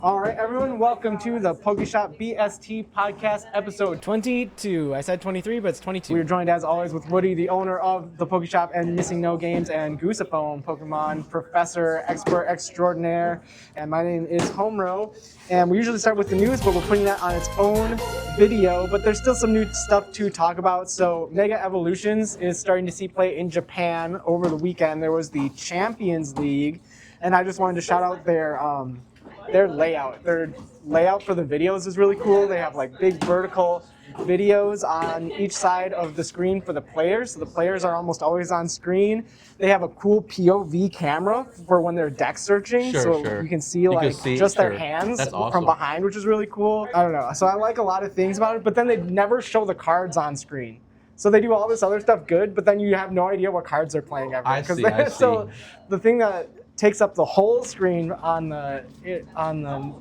All right, everyone, welcome to the Pokeshop BST podcast episode 22. I said 23, but it's 22. We're joined, as always, with Woody, the owner of the Pokeshop and Missing No Games, and Goosephone, Pokemon professor, expert extraordinaire. And my name is Homero. And we usually start with the news, but we're putting that on its own video. But there's still some new stuff to talk about. So Mega Evolutions is starting to see play in Japan over the weekend. There was the Champions League, and I just wanted to shout out their layout. Their layout for the videos is really cool. They have like big vertical videos on each side of the screen for the players. So the players are almost always on screen. They have a cool POV camera for when they're deck searching. So you can see their hands from behind, which is really cool. I don't know. So I like a lot of things about it, but then they never show the cards on screen. So they do all this other stuff good, but then you have no idea what cards they're playing ever. I see. So the thing that takes up the whole screen on the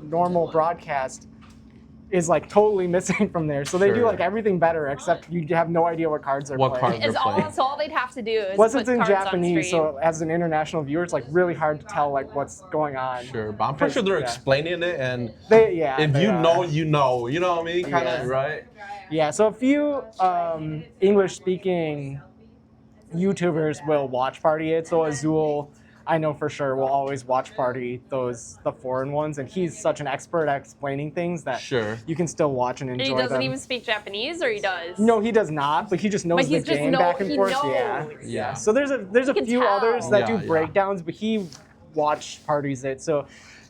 normal broadcast is like totally missing from there. So they do like everything better, except you have no idea what cards they're playing. So all they'd have to do is Plus it's in Japanese, so as an international viewer, it's like really hard to tell like what's going on. Sure, but I'm pretty sure they're explaining it, and if you know, you know what I mean, kind of, right? Yeah. So a few English-speaking YouTubers will watch party it. So Azul, I know for sure will always watch party the foreign ones, and he's such an expert at explaining things that you can still watch and enjoy them. And he doesn't even speak Japanese, or he does? No, he does not, but he just knows the game back and forth. Yeah. So there's a few others that do breakdowns, but he watch parties it. So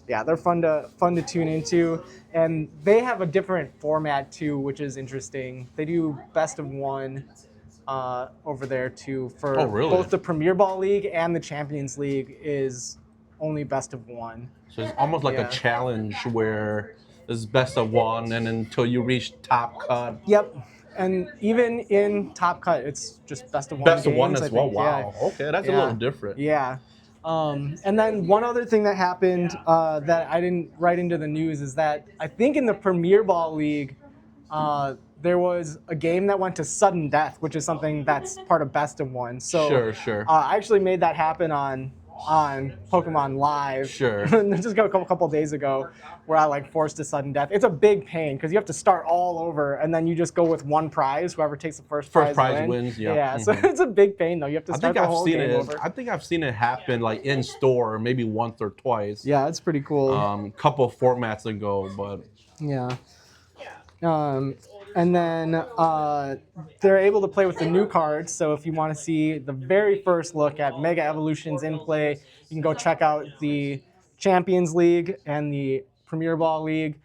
yeah, they're fun to tune into, and they have a different format too, which is interesting. They do best of one. Over there too for both the Premier Ball League and the Champions League is only best of one. So it's almost like a challenge where it's best of one, and until you reach top cut. Yep. And even in top cut, it's just best of one. Best of one as well. Wow. Yeah. Okay, that's a little different. Yeah. And then one other thing that happened that I didn't write into the news is that I think in the Premier Ball League, there was a game that went to sudden death, which is something that's part of best of one. So I actually made that happen on Pokemon Live. Sure. Just a couple days ago, where I forced a sudden death. It's a big pain because you have to start all over, and then you just go with one prize. Whoever takes the first prize wins. Yeah. Yeah. So it's a big pain though. You have to start the whole game over. I think I've seen it happen in store maybe once or twice. Yeah, it's pretty cool. Couple formats ago, but yeah. And then they're able to play with the new cards. So if you want to see the very first look at Mega Evolutions in play, you can go check out the Champions League and the Premier Ball League.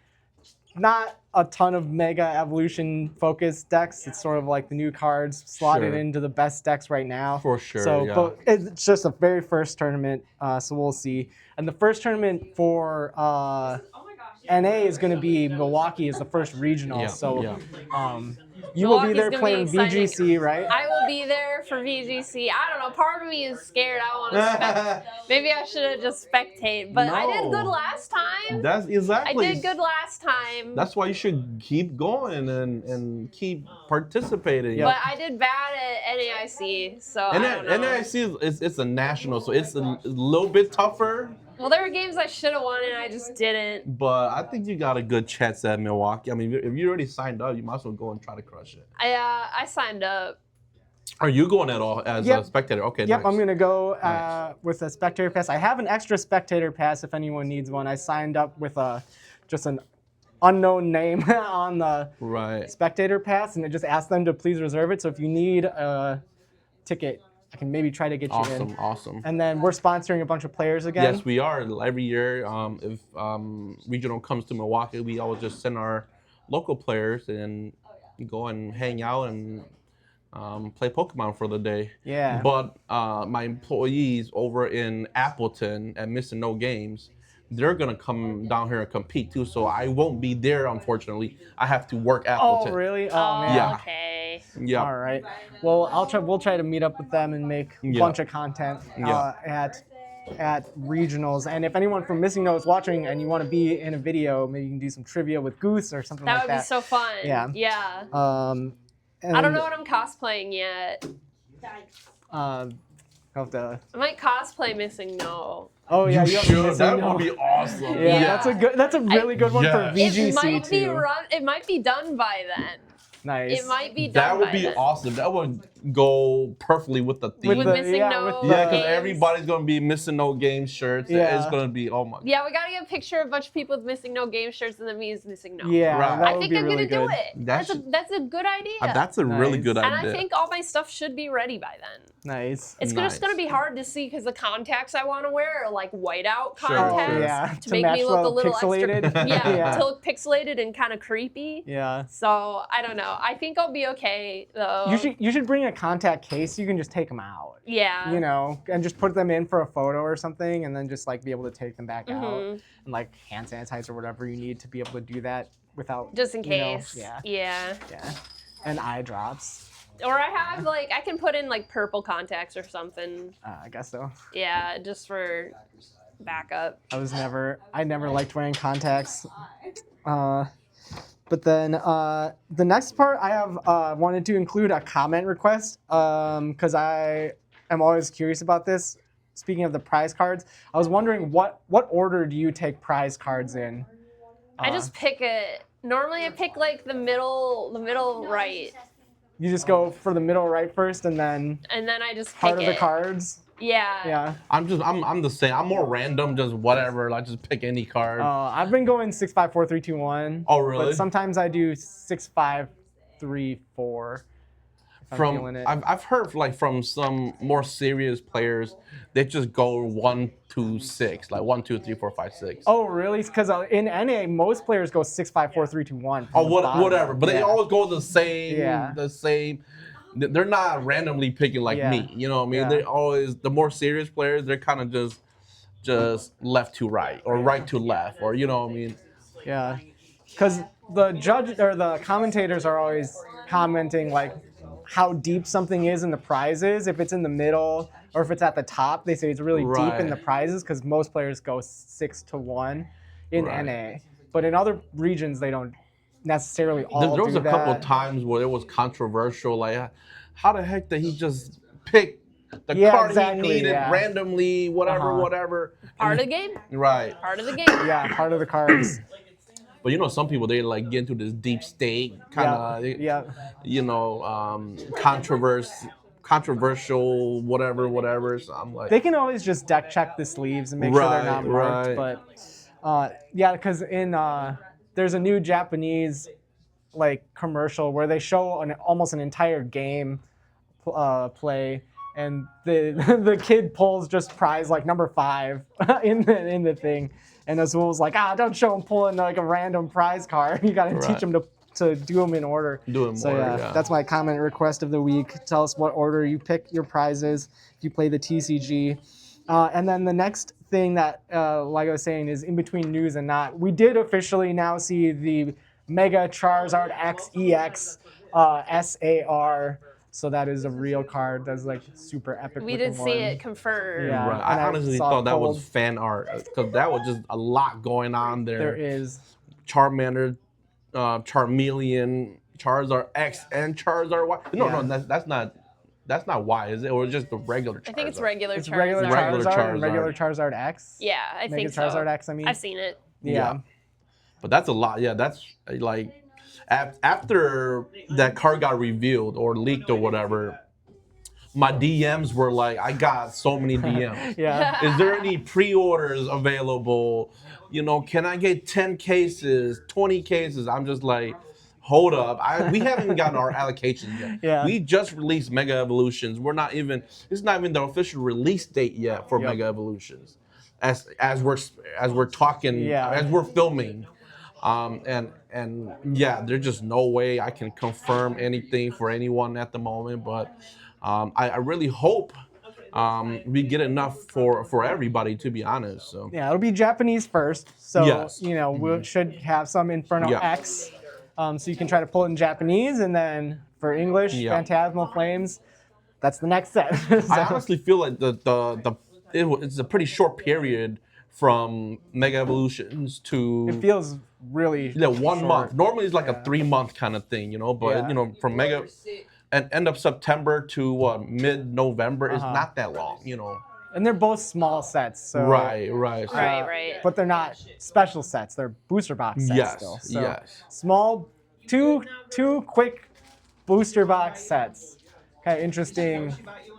Not a ton of Mega Evolution focused decks. It's sort of like the new cards slotted into the best decks right now. For sure. So but it's just a very first tournament. So we'll see. And the first tournament for NA is going to be Milwaukee as the first regional. You will be there playing VGC, right? I will be there for VGC. I don't know. Part of me is scared. I want to maybe I should have just spectate, but I did good last time. That's exactly. I did good last time. That's why you should keep going and keep participating. But I did bad at NAIC, so I don't know. NAIC it's a national, so it's a little bit tougher. Well, there were games I should have won and I just didn't. But I think you got a good chance at Milwaukee. I mean, if you already signed up, you might as well go and try to crush it. I signed up. Are you going at all as a spectator? Okay, Yep, nice. I'm going to go with a spectator pass. I have an extra spectator pass if anyone needs one. I signed up with just an unknown name on the spectator pass, and it just asked them to please reserve it. So if you need a ticket, I can maybe try to get you in. Awesome. And then we're sponsoring a bunch of players again. Yes, we are. Every year, if regional comes to Milwaukee, we always just send our local players and go and hang out and play Pokemon for the day. Yeah. But my employees over in Appleton at Missing No Games, they're going to come down here and compete too, so I won't be there, unfortunately. I have to work Appleton. Oh, really? Oh, man. Yeah. Okay. Yeah. All right. Well, we'll try to meet up with them and make a bunch of content at regionals. And if anyone from Missing No is watching and you want to be in a video, maybe you can do some trivia with Goose or something like that. That would be so fun. Yeah. Yeah. I don't know what I'm cosplaying yet. I might cosplay Missing No. Oh yeah, You have should. Missing That No. would be awesome. Yeah, that's a really good one for Yes. VGC too. It might be done by then. Nice. It might be done That would by be then. awesome. That would go perfectly with the theme. With Missing yeah, No with Yeah, because games. everybody's gonna be missing no game shirts. Yeah. It's gonna be, oh my. Yeah, we gotta get a picture of a bunch of people with Missing No game shirts and then me as Missing No. Yeah, Right. that I would think be I'm really gonna good. do it. That's a good idea. That's a really Nice. good and idea. I think all my stuff should be ready by then. Nice. It's Nice. just gonna be hard to see because the contacts I want to wear are like whiteout Sure, contacts sure. Yeah, to to make match me look the a little pixelated. extra. Yeah, Yeah. to look pixelated and kind of creepy. Yeah. So I don't know. I think I'll be okay though. You should bring a contact case. You can just take them out. Yeah. You know, and just put them in for a photo or something, and then just like be able to take them back out, Mhm. and like hand sanitize or whatever you need to be able to do that without. Just in you know, case. yeah. Yeah. Yeah. And eye drops. Or I have like I can put in like purple contacts or something. I guess so. Yeah, just for backup. I never liked wearing contacts. But then the next part I have wanted to include a comment request because I am always curious about this. Speaking of the prize cards, I was wondering what order do you take prize cards in? I just pick it. Normally I pick like the middle right. You just go for the middle right first, and then And then I just pick part of it. the cards. Yeah. Yeah. I'm the same. I'm more random, just whatever. Like just pick any card. I've been going 6, 5, 4, 3, 2, 1. Oh, really? But sometimes I do 6, 5, 3, 4. If I'm feeling it. I've heard like from some more serious players, they just go 1, 2, 6, like 1, 2, 3, 4, 5, 6. Oh, really? Because in NA, most players go 6, 5, 4, 3, 2, 1. Oh, whatever. But they Yeah. always go the same. Yeah. The same. They're not randomly picking like Yeah. me. You know what I mean? Yeah. They always, the more serious players, they're kind of just left to right or right to left, or you know what I mean? Yeah. Because the judge or the commentators are always commenting like how deep something is in the prizes. If it's in the middle or if it's at the top, they say it's really deep in the Right. prizes because most players go 6 to 1 in Right. NA. But in other regions, they don't necessarily all There was do a couple that. of times where it was controversial. Like, how the heck did he just pick the Yeah, card exactly, he needed yeah. randomly, whatever, Uh-huh. whatever? Part of the game. Right. Part of the game. Yeah, part of the cards. But you know, some people they like get into this deep state kind of, Yeah. you know, controversial, whatever. So I'm like, They can always just deck check the sleeves and make sure they're not marked. Right. But yeah, because in there's a new Japanese like commercial where they show almost an entire game play, and the the kid pulls just prize like number 5 in the thing, and Azul was like, don't show him pulling like a random prize card. You got to teach Right. him to do them in order. Do 'em in so order, yeah, yeah. that's my comment request of the week. Tell us what order you pick your prizes if you play the TCG. And then the next thing that, like I was saying, is in between news and not. We did officially now see the Mega Charizard X EX SAR. So that is a real card. That's like super epic. We looking did see one. it confirmed. Yeah. right. and I I honestly saw thought that cold. was fan art because that was just a lot going on there. There is. Charmander, Charmeleon, Charizard X, and Charizard Y. No, Yeah. no, that's not Y, is it? Or just the regular Charizard? I think it's regular It's Charizard. regular Regular Charizard and Charizard. regular Charizard X. Yeah, I Mega think so. Charizard X, I mean. I've seen it. Yeah. But that's a lot. Yeah, that's like after that card got revealed or leaked or whatever, my DMs were like, I got so many DMs. Yeah. Is there any pre-orders available? You know, can I get 10 cases, 20 cases? I'm just like, hold up. We haven't gotten our allocation yet. Yeah. We just released Mega Evolutions. It's not even the official release date yet for Yep. Mega Evolutions. As we're talking, Yeah. as we're filming. And yeah, there's just no way I can confirm anything for anyone at the moment, but I really hope we get enough for everybody, to be honest. So Yeah, it'll be Japanese first. So, Yes. you know, we should have some Inferno Yeah. X. So you can try to pull it in Japanese, and then for English, Yeah. Phantasmal Flames, that's the next set. I honestly feel like it's a pretty short period from Mega Evolutions to It feels really 1 short. month. Normally it's like a 3-month kind of thing, you know. But Yeah. you know, from Mega and end of September to mid-November is Uh-huh. not that long, you know. And they're both small sets, so Right. Right. But they're not special sets; they're booster box sets still. So Yes. small, two quick booster box sets. Kind of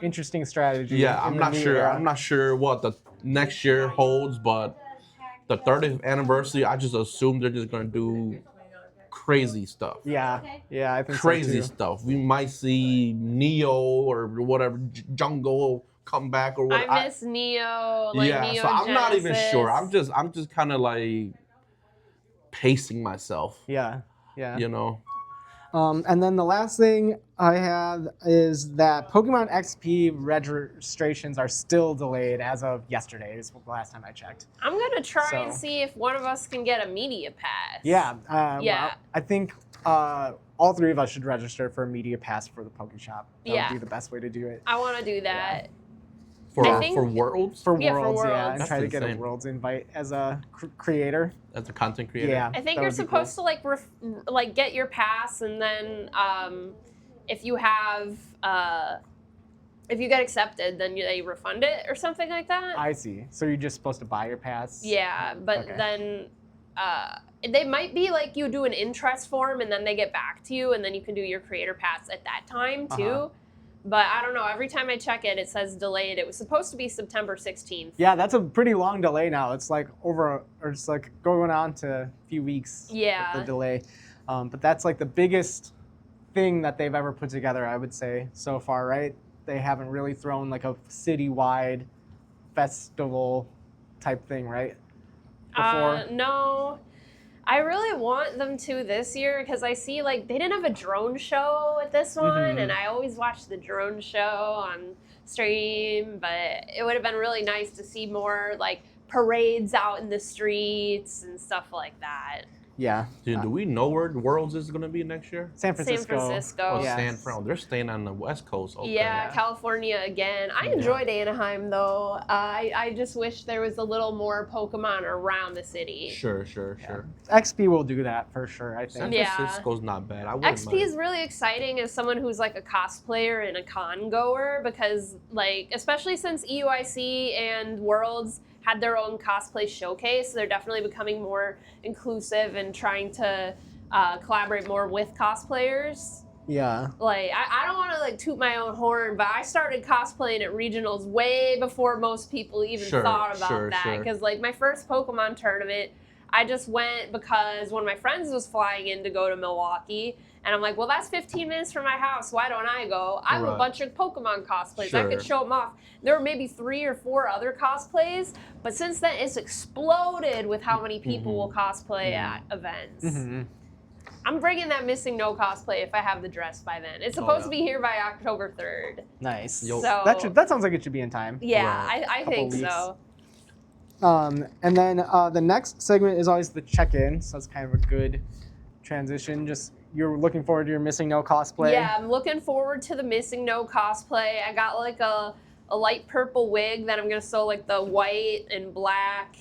interesting strategy. Yeah, in I'm the not new sure. era. I'm not sure what the next year holds, but the 30th anniversary, I just assume they're just gonna do crazy stuff. Yeah, I think Crazy so too. stuff. We might see Neo or whatever Jungle come back or what. I miss Neo, like yeah, Neo so I'm not even Genesis. sure. I'm just kind of like pacing myself. Yeah. You know. And then the last thing I have is that Pokemon XP registrations are still delayed as of yesterday. Is the last time I checked. I'm gonna try So- and see if one of us can get a media pass. Yeah. Yeah. Well, I think all three of us should register for a media pass for the Pokeshop. That Yeah. would be the best way to do it. I want to do that. For think- for Worlds, For Yeah, for Worlds, yeah, Worlds. and That's try to get a insane. Worlds invite as a creator. as a content creator. Yeah. I think that you're would be cool. supposed to like get your pass, and then if you have if you get accepted, then they refund it or something like that. I see. So you're just supposed to buy your pass? Yeah, but Okay. then they might be like you do an interest form and then they get back to you and then you can do your creator pass at that time too. Uh-huh. But I don't know. Every time I check it, it says delayed. It was supposed to be September 16th. Yeah, that's a pretty long delay now. It's like it's like going on to a few weeks. Yeah. With the delay. But that's like the biggest thing that they've ever put together, I would say, so far, right? They haven't really thrown like a citywide festival type thing, right? Before. No. I really want them to this year because I see like they didn't have a drone show at this one, Mhm. and I always watch the drone show on stream. But it would have been really nice to see more like parades out in the streets and stuff like that. Yeah. Dude, do we know where Worlds is going to be next year? San Francisco. San Francisco. Oh, Yes. San Fran. They're staying on the West Coast. Okay. Yeah, California again. I enjoyed Anaheim though. I just wish there was a little more Pokemon around the city. Sure. XP will do that for sure, I San think. Yeah. Francisco's not bad. I wouldn't XP mind. is really exciting as someone who's like a cosplayer and a con goer because like especially since EUIC and Worlds had their own cosplay showcase, they're definitely becoming more inclusive and trying to collaborate more with cosplayers. Yeah. Like I don't want to like toot my own horn, but I started cosplaying at regionals way before most people even Sure, thought about sure, that. sure. Because like my first Pokemon tournament, I just went because one of my friends was flying in to go to Milwaukee, and I'm like, well, that's 15 minutes from my house. Why don't I go? I have a Right. bunch of Pokemon cosplays. I could Sure. show them off. There were maybe 3 or 4 other cosplays, but since then it's exploded with how many people will cosplay at events. Mm-hmm. I'm bringing that Missing No cosplay if I have the dress by then. It's supposed to be here by October 3rd. Nice. Yo. So That sounds like it should be in time. yeah, Right. I Couple think weeks. so. And then the next segment is always the check-in, so it's kind of a good transition. Just you're looking forward to your Missing No cosplay. Yeah, I'm looking forward to the Missing No cosplay. I got like a light purple wig that I'm gonna sew like the white and black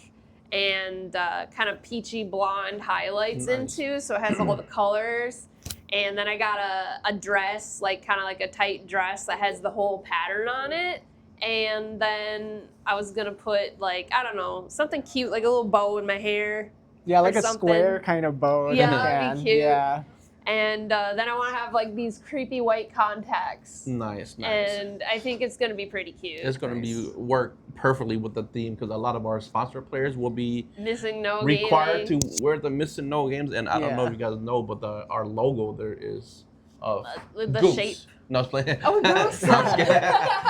and kind of peachy blonde highlights Nice. into, so it has all the colors. And then I got a dress, like kind of like a tight dress that has the whole pattern on it. And then I was gonna put like, I don't know, something cute, like a little bow in my hair. Yeah, like or a something. square kind of bow. Yeah, that that'd you be can. cute. Yeah. And then I want to have like these creepy white contacts. Nice. And I think it's gonna be pretty cute. It's going to be work perfectly with the theme because a lot of our sponsor players will be Missing No required gaming. to wear the Missing No games. And I don't know Yeah. if you guys know, but our logo there is The goose. shape. No, I was playing. Oh, goose. No, I'm just kidding.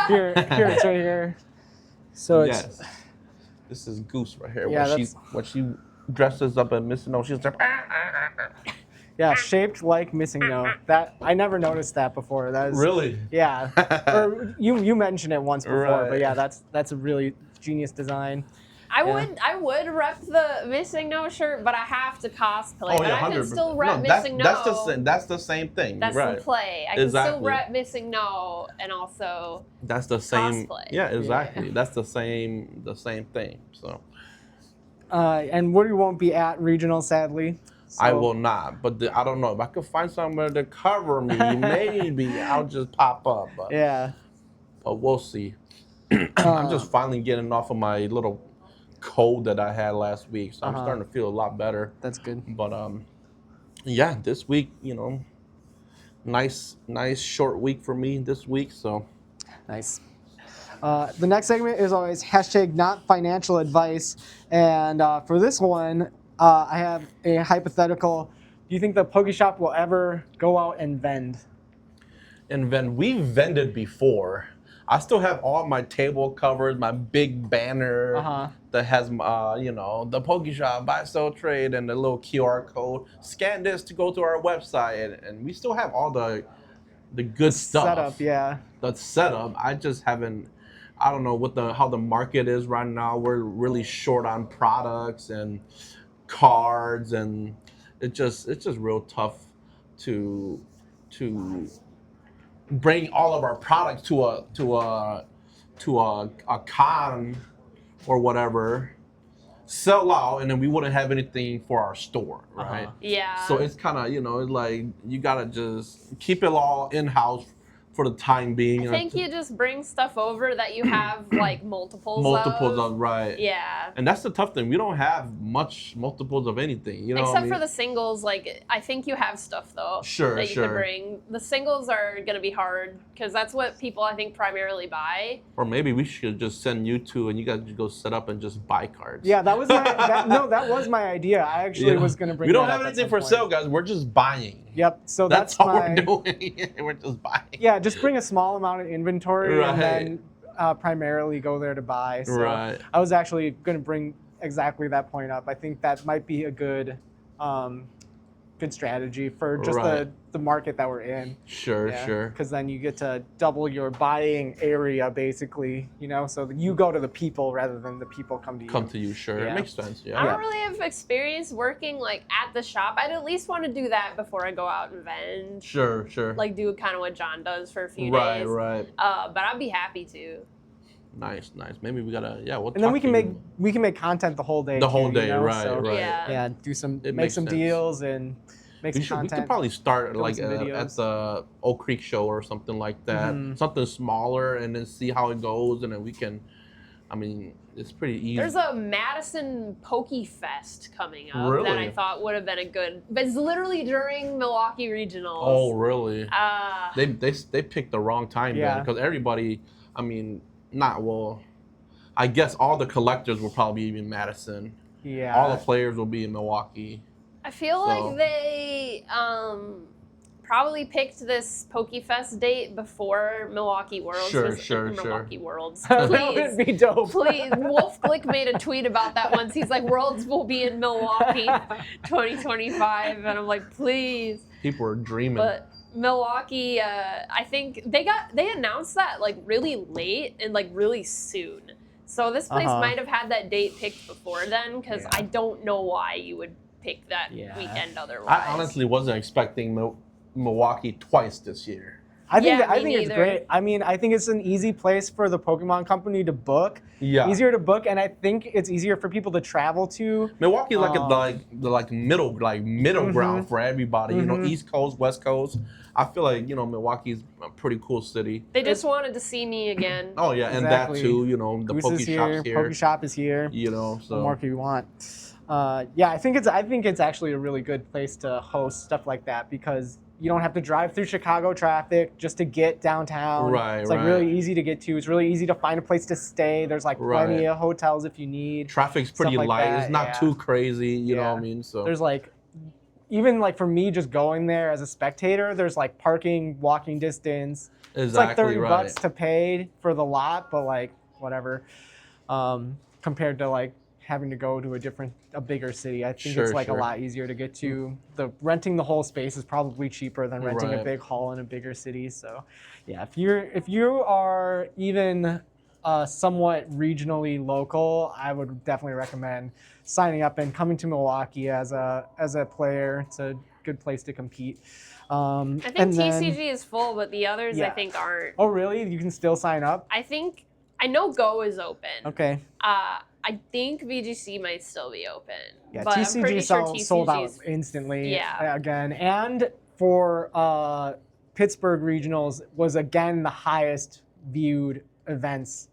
Here, it's right here. So it's Yes. This is Goose right here. Yeah, when she dresses up as Missing No, she's like, yeah, shaped like Missing No. That I never noticed that before. That is really? Yeah. Or you mentioned it once before, Right. but yeah, that's a really genius design. I would rep the Missing No shirt, but I have to cosplay. But I can still rep Missing No. That's the same thing. That's right. the play. I can still Exactly. rep Missing No and also That's the same. Cosplay. Yeah, exactly. That's the same thing. So And Woody won't be at regional, sadly. I So- will not. But I don't know if I could find somewhere to cover me. Maybe I'll just pop up. But Yeah. we'll see. I'm just finally getting off of my little cold that I had last week, so I'm starting to feel a lot better. That's good. But yeah, this week, nice short week for me this week. So Nice. The next segment is always hashtag not financial advice. And for this one, I have a hypothetical. Do you think the Pokeshop will ever go out and vend? and then we vended before. I still have all my table covers, my big banner that has, the Pokeshop, buy, sell, trade, and the little QR code. Scan this to go to our website, and we still have all the good stuff. Setup, yeah. The setup. I just haven't. I don't know how the market is right now. We're really short on products and cards, and it's just real tough to bring all of our products to a con or whatever, sell out, and then we wouldn't have anything for our store, right? Yeah. So it's kind of, it's like you gotta just keep it all in-house for the time being. I think you just bring stuff over that you have like multiples of, right. Yeah. And that's the tough thing. We don't have much multiples of anything, Except for the singles, like I think you have stuff though that you can bring. The singles are gonna be hard because that's what people I think primarily buy. Or maybe we should just send you two and you guys just go set up and just buy cards. Yeah, that was that was my idea. I actually was gonna bring. We don't have anything for sale, guys. We're just buying. Yep. So that's all we're doing. We're just buying. Yeah, just bring a small amount of inventory and then primarily go there to buy. So I was actually going to bring exactly that point up. I think that might be a good strategy for just the market that we're in. Sure. Because then you get to double your buying area, basically, so that you go to the people rather than the people come to you. Sure. Yeah. It makes sense, yeah. I don't really have experience working, like, at the shop. I'd at least want to do that before I go out and vend. Sure. Like, do kind of what John does for a few days. Right. But I'd be happy to. Nice. Maybe we gotta, we'll and then we can make content the whole day. Right. Yeah, make some deals and make some content. We could probably start like at the Oak Creek show or something like that, something smaller, and then see how it goes, and then we can. I mean, it's pretty easy. There's a Madison Pokefest coming up that I thought would have been a good, but it's literally during Milwaukee Regionals. Oh, really? They picked the wrong time then, because everybody. I mean. I guess all the collectors will probably be in Madison. Yeah. All the players will be in Milwaukee. I feel like they probably picked this Pokefest date before Milwaukee Worlds. Sure. Milwaukee Worlds. That would be dope. Please. Wolf Glick made a tweet about that once. He's like, Worlds will be in Milwaukee 2025. And I'm like, please. People are dreaming. But Milwaukee, I think they announced that like really late and like really soon. So this place might have had that date picked before then, because I don't know why you would pick that weekend otherwise. I honestly wasn't expecting Milwaukee twice this year. I think it's great. I mean, I think it's an easy place for the Pokemon Company to book. Yeah. Easier to book, and I think it's easier for people to travel to. Milwaukee's like middle ground for everybody. East Coast, West Coast. I feel like Milwaukee's a pretty cool city. They just wanted to see me again. Oh yeah, and that too. The Pokeshop's here. Pokeshop is here. So what more can you want? I think it's actually a really good place to host stuff like that, because you don't have to drive through Chicago traffic just to get downtown. It's really easy to get to. It's really easy to find a place to stay. There's like plenty of hotels if you need. Traffic's pretty light. It's not too crazy. You know what I mean? So there's like, even like for me just going there as a spectator, there's like parking, walking distance. Exactly. It's like $30 to pay for the lot, but like whatever. Compared to like having to go to a bigger city, I think it's like a lot easier to get to. Renting the whole space is probably cheaper than renting a big hall in a bigger city. So, yeah, if you are even somewhat regionally local, I would definitely recommend signing up and coming to Milwaukee as a player. It's a good place to compete. I think TCG is full, but the others I think aren't. Oh, really? You can still sign up? I know Go is open. Okay. I think VGC might still be open. Yeah, but TCG I'm pretty sure sold out instantly. Yeah. Again, and for Pittsburgh Regionals was again the highest viewed events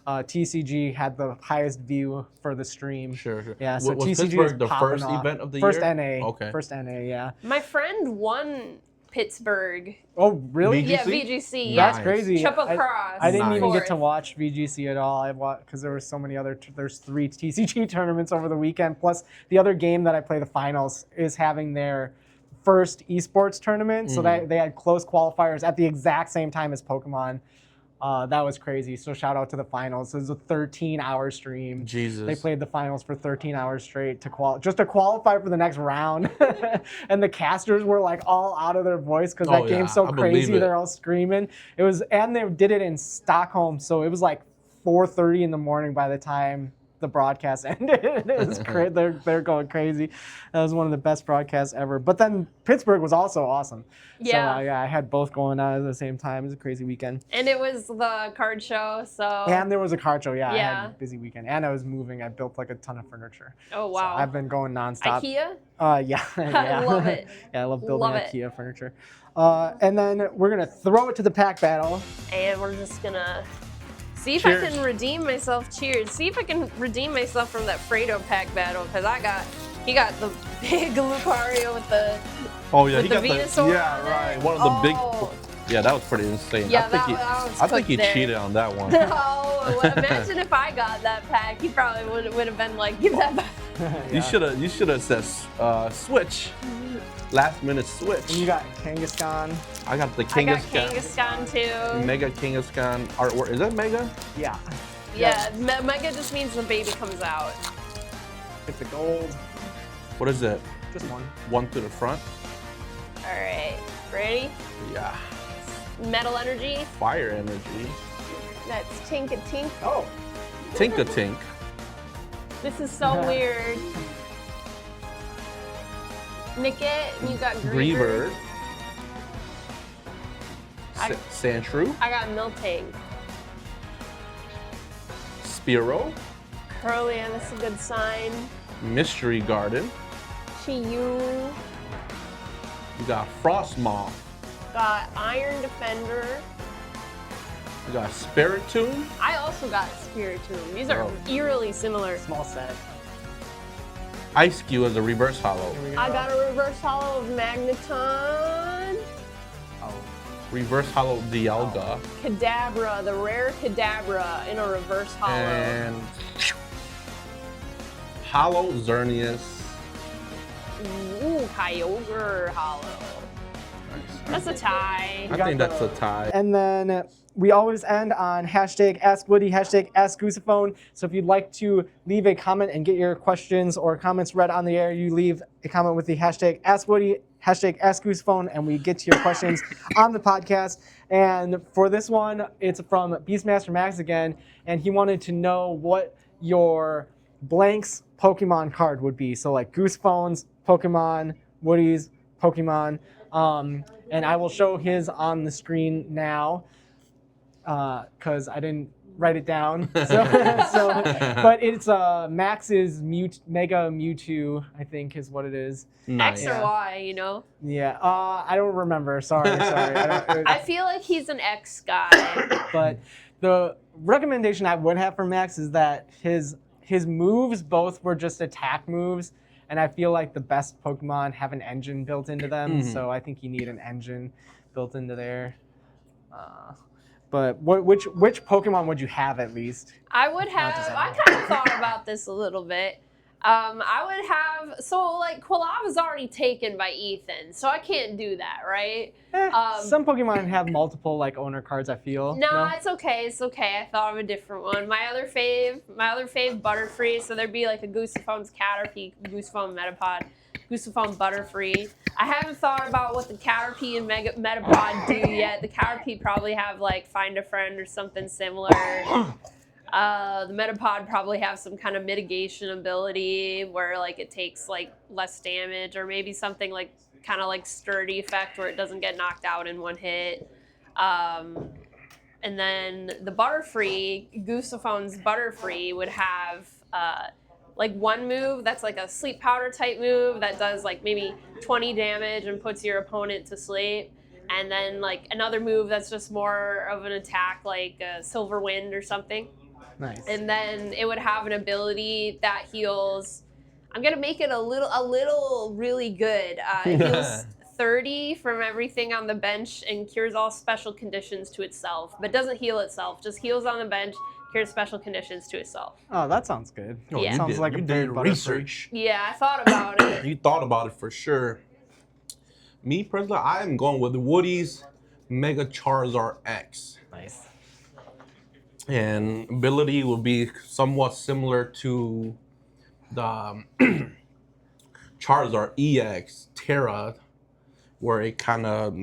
TCG had the highest view for the stream. Sure. Yeah, so Was TCG Pittsburgh is the popping first off. event of the First year? NA. Okay. First NA, yeah. My friend won Pittsburgh. Oh, really? VGC? Yeah, VGC. Yeah. That's crazy. Triple cross. I didn't even get Fourth. to watch VGC at all. I watched because there were so many other. There's 3 TCG tournaments over the weekend. Plus, the other game that I play, the finals, is having their first esports tournament. So they had close qualifiers at the exact same time as Pokemon. That was crazy. So shout out to the finals. It was a 13-hour stream. Jesus. They played the finals for 13 hours straight to qualify for the next round. And the casters were like all out of their voice because that game's so I believe crazy. it. They're all screaming. And they did it in Stockholm, so it was like 4:30 in the morning by the time the broadcast ended. It was great. They're going crazy. That was one of the best broadcasts ever. But then Pittsburgh was also awesome. Yeah. So I had both going on at the same time. It was a crazy weekend. And it was the card show, so. And there was a car show. I had Yeah. a busy weekend. And I was moving. I built like a ton of furniture. Oh, So wow. I've been going nonstop. IKEA? Yeah. I love it. Yeah, I love building Love it. IKEA furniture. And then we're going to throw it to the pack battle. And we're just gonna see if Cheers. I can redeem myself. Cheers. See if I can redeem myself from that Fredo pack battle, because he got the big Lucario with the Oh yeah, with he the got Venusaur yeah, on right. it. One of the Oh. big. Yeah, that was pretty insane. Yeah, I think he cooked there. cheated on that one. Oh, well, imagine if I got that pack. He probably would have been like, give that back. You should have said switch. Last minute switch. And you got Kangaskhan. I got the I got Kangaskhan. Kangaskhan too. Mega Kangaskhan artwork. Is that Mega? Yeah. Yeah, Mega just means the baby comes out. Get the gold. What is it? Just one. One to the front? All right, ready? Yeah. Metal Energy. Fire energy. That's Tink a Tink. Oh. Tink-a-tink. This is so weird. Nickit, you got Griever. Griever. I- Sandshrew. I got Miltank. Spearow. Curlian, that's a good sign. Mystery Garden. Chiyu. You got Frostmoth. Got Iron Defender. You got Spiritomb. I also got Spiritomb. These are Oh. eerily similar. Small set. Ice Cube as a reverse hollow. Here we go. I got a reverse hollow of Magneton. Oh. Reverse hollow Dialga. Kadabra, the rare Kadabra in a reverse hollow. And hollow Xerneas. Ooh, Kyogre hollow. That's a tie. I think that's a tie. And then we always end on hashtag Ask Woody, hashtag Ask Goosephone. So if you'd like to leave a comment and get your questions or comments read on the air, you leave a comment with the hashtag Ask Woody, hashtag Ask Goosephone, and we get to your questions on the podcast. And for this one, it's from Beastmaster Max again, and he wanted to know what your blanks Pokemon card would be. So like Goosephones, Pokemon, Woody's, Pokemon. And I will show his on the screen now because I didn't write it down. But it's Max's Mega Mewtwo, I think is what it is. Nice. X or Y, you know? Yeah, I don't remember. Sorry. I feel like he's an X guy. But the recommendation I would have for Max is that his moves both were just attack moves. And I feel like the best Pokemon have an engine built into them, so I think you need an engine built into there. But which Pokemon would you have at least? I would have, I kind of thought about this a little bit. I would have, so like Quilava is already taken by Ethan, so I can't do that, right? Some Pokemon have multiple like owner cards, I feel. No, it's okay. It's okay. I thought of a different one. My other fave, Butterfree. So there'd be like a Goosephone's Caterpie, Goosephone Metapod, Goosephone Butterfree. I haven't thought about what the Caterpie and Metapod do yet. The Caterpie probably have like Find a Friend or something similar. The Metapod probably have some kind of mitigation ability where like it takes like less damage, or maybe something like kind of like Sturdy effect where it doesn't get knocked out in one hit. And then the Butterfree, Goosephone's Butterfree would have like one move that's like a Sleep Powder type move that does like maybe 20 damage and puts your opponent to sleep. And then like another move that's just more of an attack like Silver Wind or something. Nice. And then it would have an ability that heals. I'm gonna make it a little really good. It heals 30 from everything on the bench and cures all special conditions to itself, but doesn't heal itself. Just heals on the bench, cures special conditions to itself. Oh, that sounds good. Oh, Yeah. Sounds like a you very did Butterfree. research. Yeah, I thought about it. You thought about it for sure. Me personally, I am going with Woody's Mega Charizard X. Nice. And ability will be somewhat similar to the Charizard EX Terra, where it kind of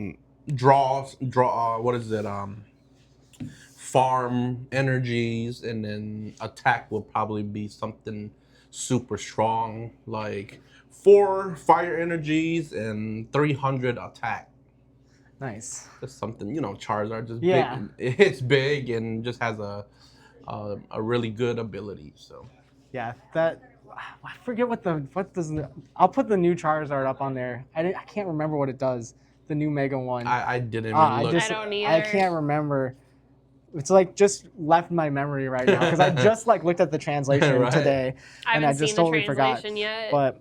farm energies, and then attack will probably be something super strong, like 4 fire energies and 300 attack. Nice. Just something, Charizard just Yeah. big. It's big and just has a really good ability. So Yeah, I forget I'll put the new Charizard up on there. I can't remember what it does. The new Mega one. I didn't even look. I don't either. I can't remember. It's like just left my memory right now because I just like looked at the translation Right. today, I and haven't I just seen totally the forgot. translation yet. But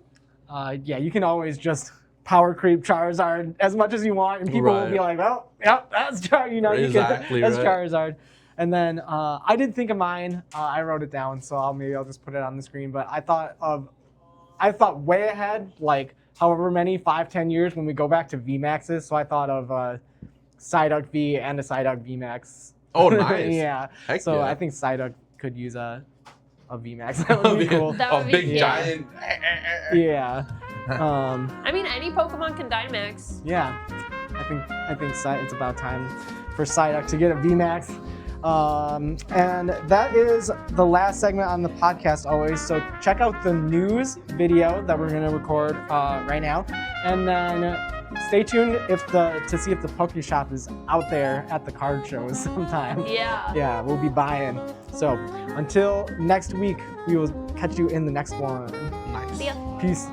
yeah, you can always just power creep Charizard as much as you want, and people will be like, "Oh, yep, that's Charizard." Exactly, that's right. Charizard. And then I did think of mine. I wrote it down, so I'll just put it on the screen. But I thought way ahead, like however many 5-10 years when we go back to VMAXs. So I thought of Psyduck V and a Psyduck VMAX. Oh, nice. Yeah. Heck So yeah. I think Psyduck could use a VMAX. That would be cool. That A would be big cool. giant. Yeah. I mean, any Pokemon can Dynamax. Yeah. I think it's about time for Psyduck to get a VMAX. And that is the last segment on the podcast always. So check out the news video that we're going to record right now. And then stay tuned to see if the Pokeshop is out there at the card shows sometime. Yeah. Yeah, we'll be buying. So until next week, we will catch you in the next one. Nice. See ya. Peace.